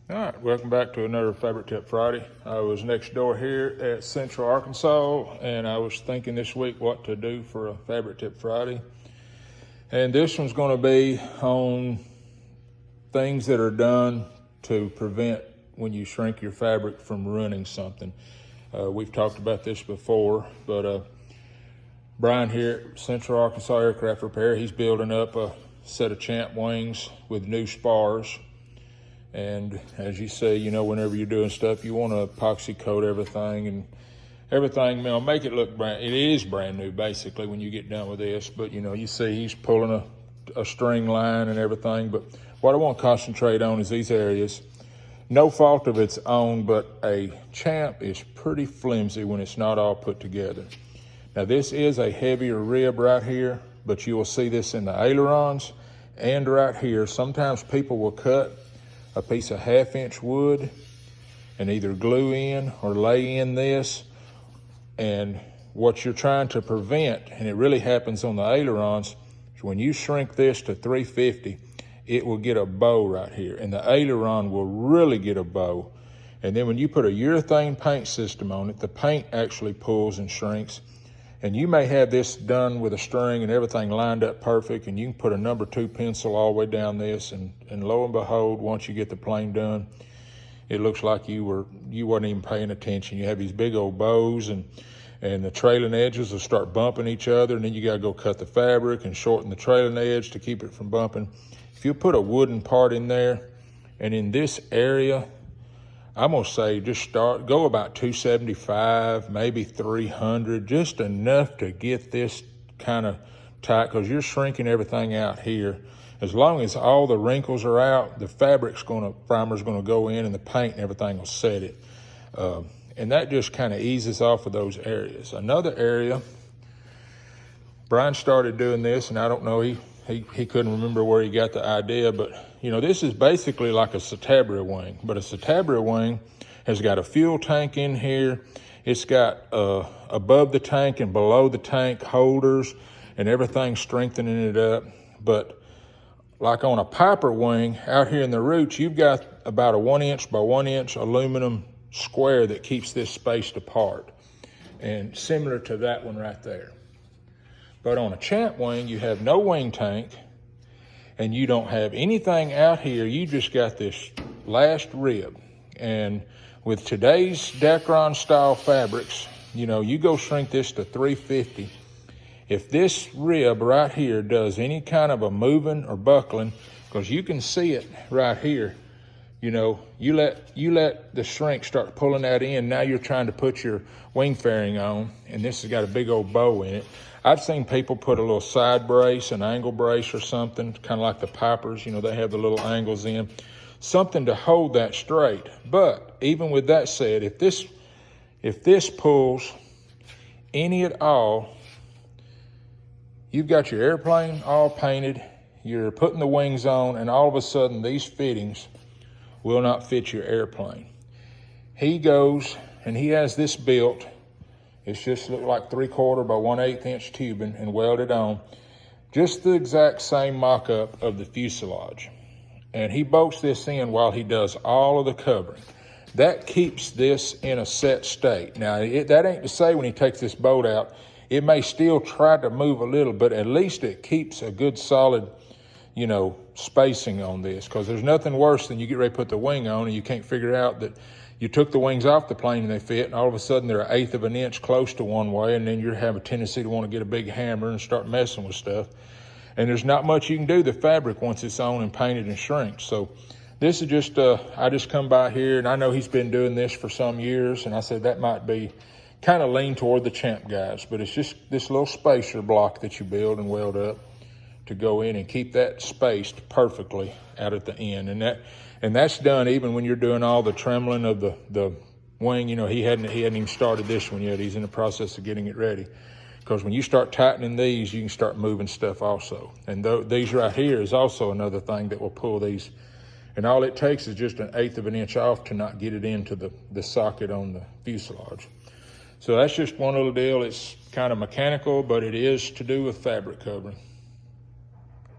All right, welcome back to another Fabric Tip Friday. I was next door here at Central Arkansas, and I was thinking this week what to do for a Fabric Tip Friday. And this one's going to be on things that are done to prevent when you shrink your fabric from ruining something. We've talked about this before, but Brian here at Central Arkansas Aircraft Repair, he's building up a set of champ wings with new spars. And as you say, you know, whenever you're doing stuff, you want to epoxy coat everything and everything, you know, make it look brand, it is brand new basically when you get done with this. But you know, you see he's pulling a string line and everything. But what I want to concentrate on is these areas. No fault of its own, but a champ is pretty flimsy when it's not all put together. Now this is a heavier rib right here, but you will see this in the ailerons and right here. Sometimes people will cut a piece of 1/2 inch wood and either glue in or lay in this. And what you're trying to prevent, and it really happens on the ailerons, is when you shrink this to 350, it will get a bow right here. And the aileron will really get a bow. And then when you put a urethane paint system on it, the paint actually pulls and shrinks. And you may have this done with a string and everything lined up perfect, and you can put a number 2 pencil all the way down this, and lo and behold, once you get the plane done, it looks like you wasn't even paying attention. You have these big old bows, and the trailing edges will start bumping each other, and then you gotta go cut the fabric and shorten the trailing edge to keep it from bumping. If you put a wooden part in there, and in this area, I'm gonna say just go about 275, maybe 300, just enough to get this kind of tight, because you're shrinking everything out here. As long as all the wrinkles are out, the primer's gonna go in and the paint and everything will set it. And that just kind of eases off of those areas. Another area, Brian started doing this, and I don't know, he couldn't remember where he got the idea, but you know, this is basically like a Tabriel wing, but a Tabriel wing has got a fuel tank in here. It's got above the tank and below the tank holders and everything strengthening it up. But like on a Piper wing out here in the roots, you've got about a 1 inch by 1 inch aluminum square that keeps this spaced apart, and similar to that one right there. But on a champ wing, you have no wing tank, and you don't have anything out here. You just got this last rib. And with today's Dacron style fabrics, you know, you go shrink this to 350. If this rib right here does any kind of a moving or buckling, because you can see it right here, you know, you let the shrink start pulling that in. Now you're trying to put your wing fairing on, and this has got a big old bow in it. I've seen people put a little side brace, an angle brace or something, kind of like the Pipers, you know, they have the little angles in, something to hold that straight. But even with that said, if this pulls any at all, you've got your airplane all painted, you're putting the wings on, and all of a sudden these fittings will not fit your airplane. He goes and he has this built. It's just look like 3/4 by 1/8 inch tubing and welded on. Just the exact same mock-up of the fuselage. And he bolts this in while he does all of the covering. That keeps this in a set state. Now, that ain't to say when he takes this bolt out, it may still try to move a little, but at least it keeps a good solid, you know, spacing on this, because there's nothing worse than you get ready to put the wing on and you can't figure out that you took the wings off the plane and they fit, and all of a sudden they're 1/8 of an inch close to one way, and then you have a tendency to want to get a big hammer and start messing with stuff. And there's not much you can do to the fabric once it's on and painted and shrinked. So this is just, I just come by here, and I know he's been doing this for some years, and I said that might be kind of lean toward the champ guys, but it's just this little spacer block that you build and weld up to go in and keep that spaced perfectly out at the end. And that's done even when you're doing all the trembling of the wing. You know, he hadn't even started this one yet. He's in the process of getting it ready. Because when you start tightening these, you can start moving stuff also. And these right here is also another thing that will pull these. And all it takes is just 1/8 of an inch off to not get it into the socket on the fuselage. So that's just one little deal. It's kind of mechanical, but it is to do with fabric covering.